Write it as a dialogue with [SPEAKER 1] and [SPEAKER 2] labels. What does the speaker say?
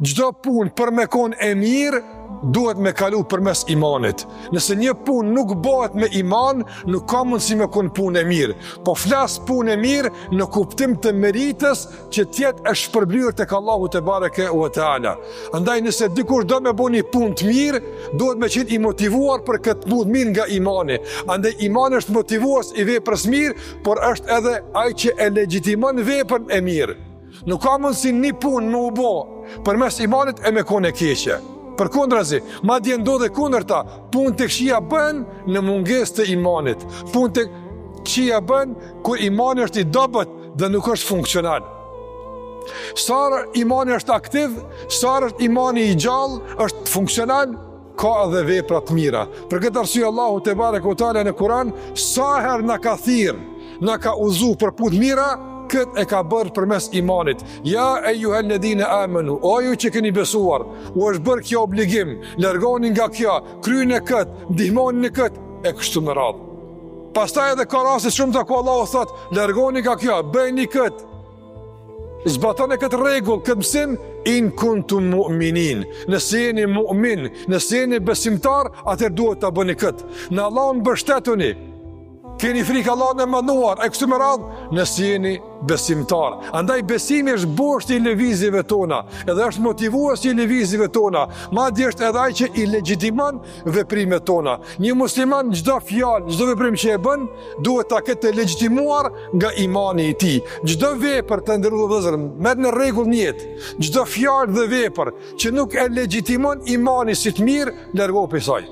[SPEAKER 1] çdo punë për me kon e mirë, duhet me kalu përmes imanit. Nëse një punë nuk bëhet me iman, nuk ka mundësi me kon punë e mirë. Po flas punë e mirë në kuptim të meritës që tjetë e shpërblyer tek Allahu te bareke u teala. Andaj nëse dikush do me bëni punë të mirë, duhet me qenë i motivuar për këtë punë mirë nga imani. Andaj imani është motivues i veprës mirë, por është edhe ai që e legjitimon veprën e mirë. Nuk ka mundësi një punë me u bë përmes imanit e me kon e keqe. Përkundrazi, madje ndodhe kundërta, punë të këqija bën në mungesë të imanit. Punë të këqija bën kur imani është i dobët dhe nuk është funksional. Sa imani është aktiv, sa është imani i gjallë, është funksional, ka edhe vepra të mira. Për këtë arsye Allahu te bareke u teala në Kur'an sa herë na ka thirr, na ka udhëzu për punë mira, këtë e ka bërë përmes imanit. Ja eyyuhalladhina amanu, o ju që keni besuar, u është bërë kjo obligim, largoni nga kjo, kryeni këtë, ndihmoni në këtë, e kështu me radhë. Pastaj edhe ka raste shumë të ku Allahu thot, largoni nga kjo, bëjni këtë. Zbatoni këtë rregull, këtë mësim, in kuntum mu'minin. Nëse jeni mu'min, nëse jeni besimtar, atëherë duhet ta bëni këtë. Në Allahun mbështetuni. Keni frikë Allahut e mënduar, e kështu me radhë, nëse jeni besimtar. Andaj besimi është boshti i lëvizjeve tona, edhe është motivuesi i lëvizjeve tona, madje është edhe ai që i legjitimon veprimet tona. Një musliman çdo fjalë, çdo veprim që e bën, duhet ta ketë legjitimuar nga imani i tij. Çdo vepër të ndërruar vëllezër, merr në rregull në jetë. Çdo fjalë dhe vepër që nuk e legjitimon imanin si të mirë, largohu prej saj.